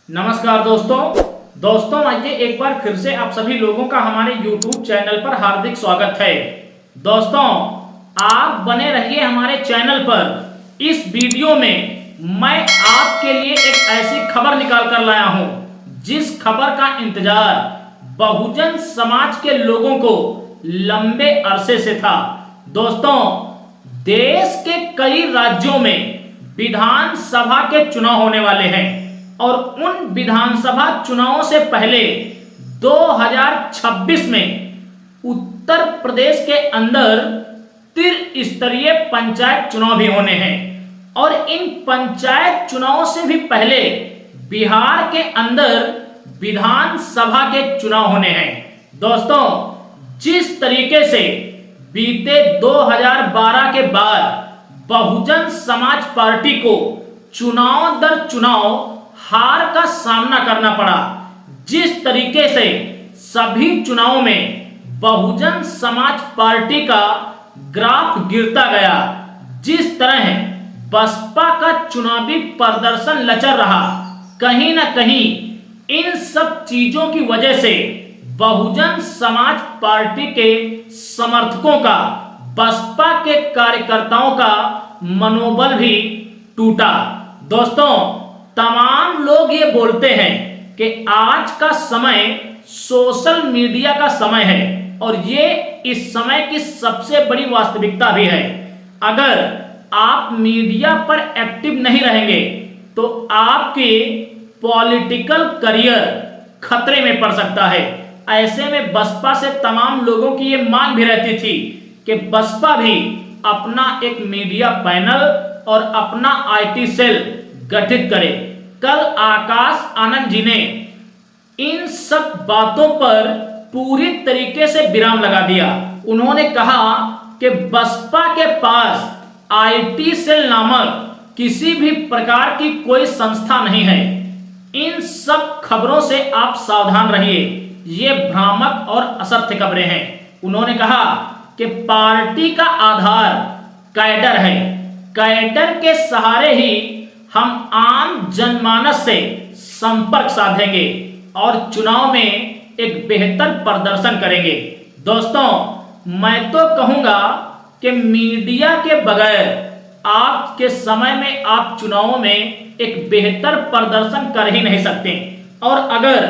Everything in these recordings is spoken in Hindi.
नमस्कार दोस्तों आइए एक बार फिर से आप सभी लोगों का हमारे YouTube चैनल पर हार्दिक स्वागत है। दोस्तों आप बने रहिए हमारे चैनल पर। इस वीडियो में मैं आपके लिए एक ऐसी खबर निकाल कर लाया हूं जिस खबर का इंतजार बहुजन समाज के लोगों को लंबे अरसे से था। दोस्तों देश के कई राज्यों में विधानसभा के चुनाव होने वाले हैं और उन विधानसभा चुनावों से पहले 2026 में उत्तर प्रदेश के अंदर त्रिस्तरीय पंचायत चुनाव भी होने हैं और इन पंचायत चुनावों से भी पहले बिहार के अंदर विधानसभा के चुनाव होने हैं। दोस्तों जिस तरीके से बीते 2012 के बाद बहुजन समाज पार्टी को चुनाव दर चुनाव हार का सामना करना पड़ा, जिस तरीके से सभी चुनावों में बहुजन समाज पार्टी का ग्राफ गिरता गया, जिस तरह बसपा का चुनावी प्रदर्शन लचर रहा, कहीं ना कहीं इन सब चीजों की वजह से बहुजन समाज पार्टी के समर्थकों का, बसपा के कार्यकर्ताओं का मनोबल भी टूटा। दोस्तों तमाम लोग ये बोलते हैं कि आज का समय सोशल मीडिया का समय है और ये इस समय की सबसे बड़ी वास्तविकता भी है। अगर आप मीडिया पर एक्टिव नहीं रहेंगे तो आपके पॉलिटिकल करियर खतरे में पड़ सकता है। ऐसे में बसपा से तमाम लोगों की ये मांग भी रहती थी कि बसपा भी अपना एक मीडिया पैनल और अपना आईटी सेल गठित करे। कल आकाश आनंद जी ने इन सब बातों पर पूरी तरीके से विराम लगा दिया। उन्होंने कहा कि बसपा के पास आईटी सेल नामक किसी भी प्रकार की कोई संस्था नहीं है। इन सब खबरों से आप सावधान रहिए, ये भ्रामक और असत्य खबरें हैं। उन्होंने कहा कि पार्टी का आधार कैडर है, कैडर के सहारे ही हम आम जनमानस से संपर्क साधेंगे और चुनाव में एक बेहतर प्रदर्शन करेंगे। दोस्तों मैं तो कहूंगा कि मीडिया के बगैर आज के समय में आप चुनावों में एक बेहतर प्रदर्शन कर ही नहीं सकते और अगर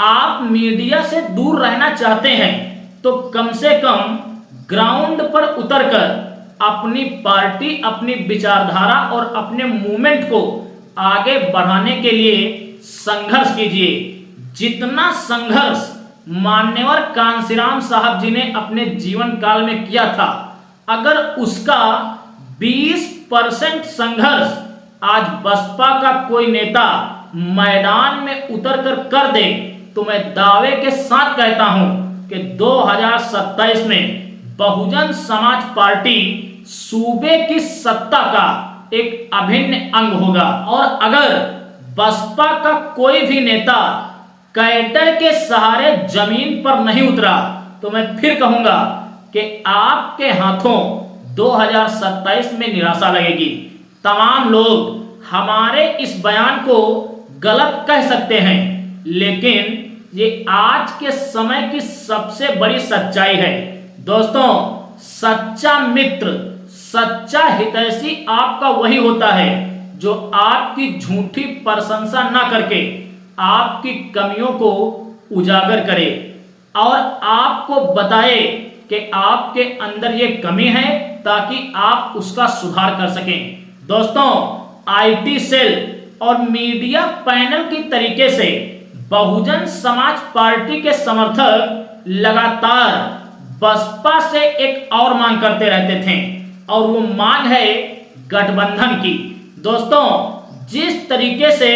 आप मीडिया से दूर रहना चाहते हैं तो कम से कम ग्राउंड पर उतरकर अपनी पार्टी, अपनी विचारधारा और अपने मूवमेंट को आगे बढ़ाने के लिए संघर्ष कीजिए। जितना संघर्ष मान्यवर कांशीराम साहब जी ने अपने जीवन काल में किया था, अगर उसका 20% संघर्ष आज बसपा का कोई नेता मैदान में उतरकर कर दे तो मैं दावे के साथ कहता हूं कि 2027 में बहुजन समाज पार्टी सूबे की सत्ता का एक अभिन्न अंग होगा और अगर बसपा का कोई भी नेता कैडर के सहारे जमीन पर नहीं उतरा तो मैं फिर कहूंगा कि आपके हाथों 2027 में निराशा लगेगी। तमाम लोग हमारे इस बयान को गलत कह सकते हैं, लेकिन ये आज के समय की सबसे बड़ी सच्चाई है। दोस्तों सच्चा मित्र, सच्चा हितैषी आपका वही होता है जो आपकी झूठी प्रशंसा ना करके आपकी कमियों को उजागर करे और आपको बताए कि आपके अंदर ये कमी है ताकि आप उसका सुधार कर सकें। दोस्तों आईटी सेल और मीडिया पैनल की तरीके से बहुजन समाज पार्टी के समर्थक लगातार बसपा से एक और मांग करते रहते थे और वो मांग है गठबंधन की। दोस्तों जिस तरीके से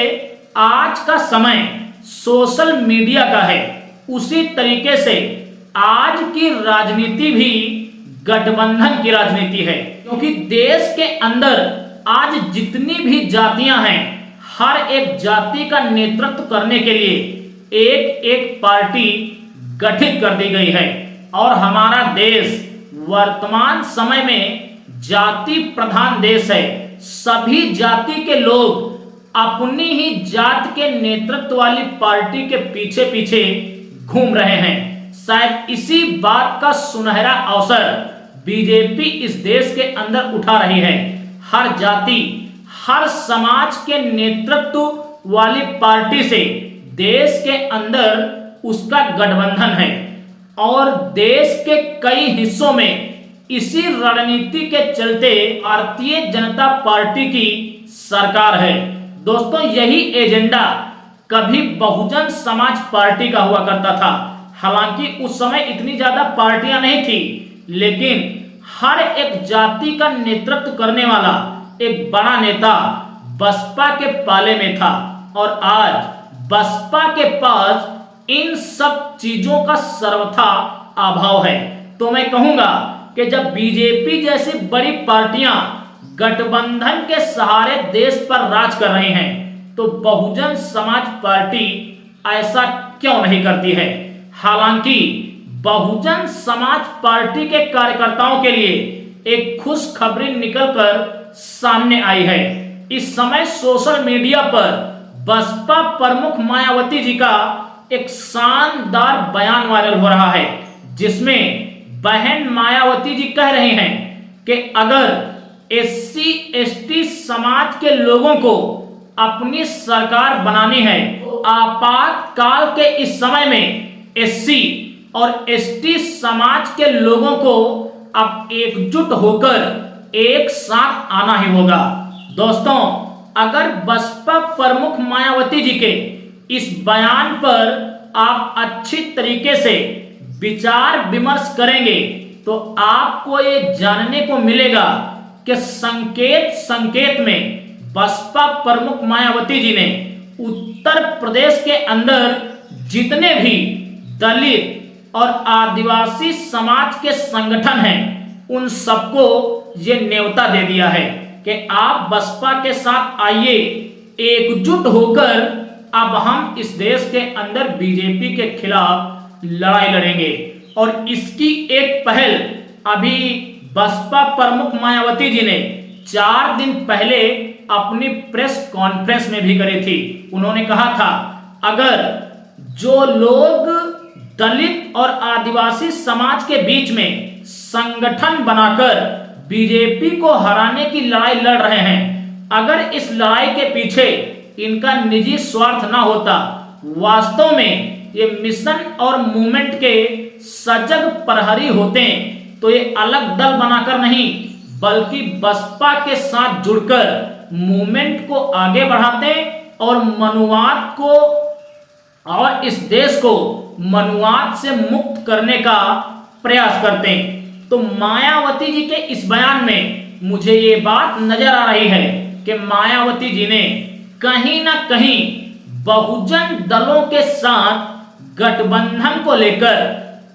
आज का समय सोशल मीडिया का है, उसी तरीके से आज की राजनीति भी गठबंधन की राजनीति है, क्योंकि देश के अंदर आज जितनी भी जातियां हैं, हर एक जाति का नेतृत्व करने के लिए एक एक पार्टी गठित कर दी गई है और हमारा देश वर्तमान समय में जाति प्रधान देश है। सभी जाति के लोग अपनी ही जात के नेतृत्व वाली पार्टी के पीछे पीछे घूम रहे हैं। शायद इसी बात का सुनहरा अवसर बीजेपी इस देश के अंदर उठा रही है। हर जाति, हर समाज के नेतृत्व वाली पार्टी से देश के अंदर उसका गठबंधन है और देश के कई हिस्सों में इसी रणनीति के चलते भारतीय जनता पार्टी की सरकार है। दोस्तों, यही एजेंडा कभी बहुजन समाज पार्टी का हुआ करता था। हालांकि उस समय इतनी ज्यादा पार्टियां नहीं थी, लेकिन हर एक जाति का नेतृत्व करने वाला एक बड़ा नेता बसपा के पाले में था और आज बसपा के पास इन सब चीजों का सर्वथा अभाव है। तो मैं कहूंगा कि जब बीजेपी जैसी बड़ी पार्टियां गठबंधन के सहारे देश पर राज कर रही हैं, तो बहुजन समाज पार्टी ऐसा क्यों नहीं करती है। हालांकि बहुजन समाज पार्टी के कार्यकर्ताओं के लिए एक खुशखबरी निकलकर सामने आई है। इस समय सोशल मीडिया पर बसपा प्रमुख मायावती जी का एक शानदार बयान वायरल हो रहा है, जिसमें बहन मायावती जी कह रही हैं कि अगर एससी एसटी समाज के लोगों को अपनी सरकार बनानी है तो आपातकाल के इस समय में एससी और एसटी समाज के लोगों को अब एकजुट होकर एक साथ आना ही होगा। दोस्तों, अगर बसपा प्रमुख मायावती जी के इस बयान पर आप अच्छी तरीके से विचार विमर्श करेंगे तो आपको ये जानने को मिलेगा कि संकेत संकेत में बसपा प्रमुख मायावती जी ने उत्तर प्रदेश के अंदर जितने भी दलित और आदिवासी समाज के संगठन हैं उन सबको ये न्योता दे दिया है कि आप बसपा के साथ आइए, एकजुट होकर अब हम इस देश के अंदर बीजेपी के खिलाफ लड़ाई लड़ेंगे। और इसकी एक पहल अभी बसपा प्रमुख मायावती जी ने 4 दिन पहले अपनी प्रेस कॉन्फ्रेंस में भी करी थी। उन्होंने कहा था, अगर जो लोग दलित और आदिवासी समाज के बीच में संगठन बनाकर बीजेपी को हराने की लड़ाई लड़ रहे हैं, अगर इस लड़ाई के पीछे इनका निजी स्वार्थ ना होता, वास्तव में ये मिशन और मूवमेंट के सजग प्रहरी होते, तो ये अलग दल बनाकर नहीं बल्कि बसपा के साथ जुड़कर मूवमेंट को आगे बढ़ाते और मनुवाद को और इस देश को मनुवाद से मुक्त करने का प्रयास करते। तो मायावती जी के इस बयान में मुझे ये बात नजर आ रही है कि मायावती जी ने कहीं ना कहीं बहुजन दलों के साथ गठबंधन को लेकर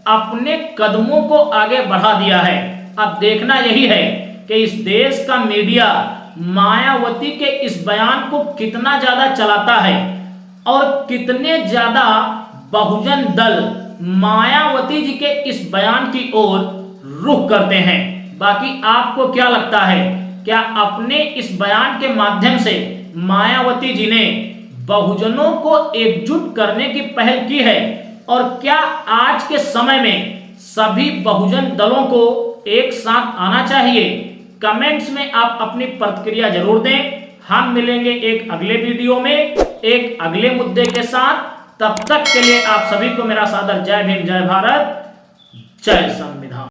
अपने कदमों को आगे बढ़ा दिया है। अब देखना यही है कि इस देश का मीडिया मायावती के इस बयान को कितना ज्यादा चलाता है और कितने ज्यादा बहुजन दल मायावती जी के इस बयान की ओर रुख करते हैं। बाकी आपको क्या लगता है, क्या अपने इस बयान के माध्यम से मायावती जी ने बहुजनों को एकजुट करने की पहल की है और क्या आज के समय में सभी बहुजन दलों को एक साथ आना चाहिए? कमेंट्स में आप अपनी प्रतिक्रिया जरूर दें। हम मिलेंगे एक अगले वीडियो में एक अगले मुद्दे के साथ। तब तक के लिए आप सभी को मेरा सादर जय भीम, जय भारत, जय संविधान।